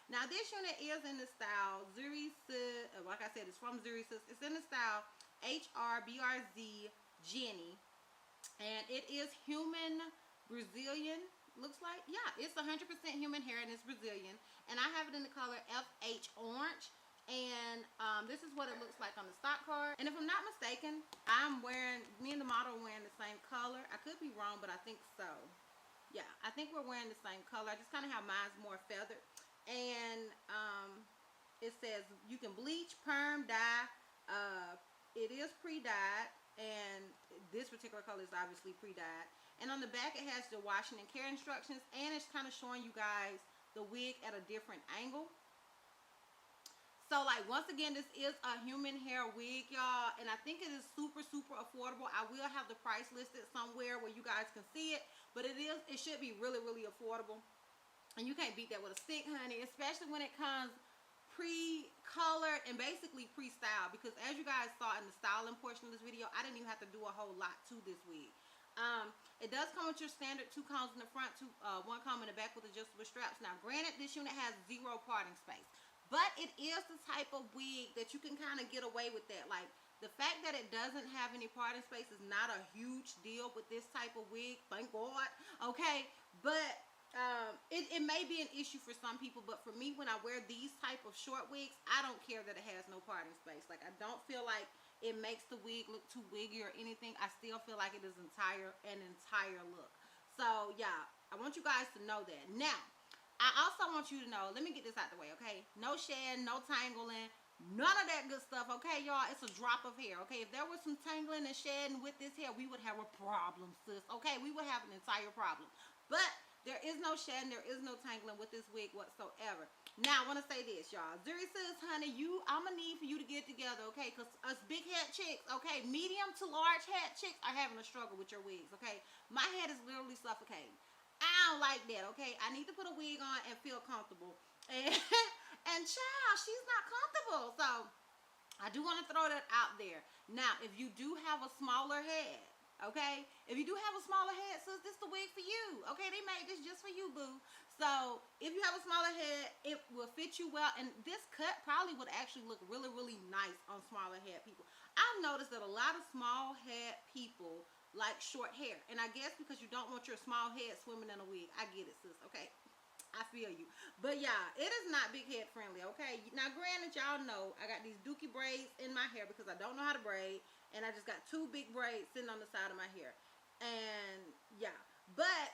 Now this unit is in the style DizastrousBeauty. Like I said, it's from DizastrousBeauty. It's in the style HRBRZ Jenny, and it is human Brazilian. Looks like, yeah, it's 100% human hair, and it's Brazilian. And I have it in the color FH Orange. And this is what it looks like on the stock card. And if I'm not mistaken, me and the model are wearing the same color. I could be wrong, but I think so. Yeah, I think we're wearing the same color. I just kind of have mine's more feathered. And it says you can bleach, perm, dye. It is pre-dyed, and this particular color is obviously pre-dyed. And on the back it has the washing and care instructions, and it's kind of showing you guys the wig at a different angle. So like, once again, this is a human hair wig, y'all, and I think it is super affordable. I will have the price listed somewhere where you guys can see it, but it should be really affordable. And you can't beat that with a stick, honey, especially when it comes pre-colored and basically pre-styled, because as you guys saw in the styling portion of this video, I didn't even have to do a whole lot to this wig. It does come with your standard 2 combs in the front, 1 comb in the back with adjustable straps. Now granted, this unit has 0 parting space, but it is the type of wig that you can kind of get away with that. Like, the fact that it doesn't have any parting space is not a huge deal with this type of wig, thank God, okay? But it may be an issue for some people, but for me, when I wear these type of short wigs, I don't care that it has no parting space. Like, I don't feel like it makes the wig look too wiggy or anything. I still feel like it is an entire look. So yeah, I want you guys to know that. Now I also want you to know, let me get this out the way, okay? No shedding, no tangling, none of that good stuff, okay, y'all? It's a drop of hair, okay? If there was some tangling and shedding with this hair, we would have a problem, sis, okay? We would have an entire problem. But there is no shedding, there is no tangling with this wig whatsoever. Now, I want to say this, y'all. Zuri says, honey, I'm going to need for you to get together, okay? Because us big head chicks, okay, medium to large head chicks are having a struggle with your wigs, okay? My head is literally suffocating. I don't like that, okay? I need to put a wig on and feel comfortable. And child, she's not comfortable. So I do want to throw that out there. Now, if you do have a smaller head, okay, if you do have a smaller head, sis, this is the wig for you, okay? They made this just for you, boo. So if you have a smaller head, it will fit you well, and this cut probably would actually look really nice on smaller head people. I've noticed that a lot of small head people like short hair, and I guess because you don't want your small head swimming in a wig. I get it, sis, okay? I feel you. But yeah, it is not big head friendly, okay? Now granted, y'all know I got these dookie braids in my hair because I don't know how to braid, and I just got 2 big braids sitting on the side of my hair. And yeah, but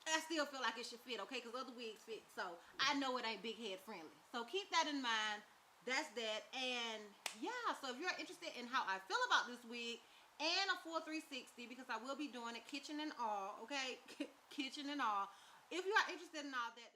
I still feel like it should fit, okay? Because other wigs fit. So I know it ain't big head friendly. So keep that in mind. That's that. And yeah, so if you're interested in how I feel about this wig and a full 360, because I will be doing it kitchen and all, okay? Kitchen and all. If you are interested in all that,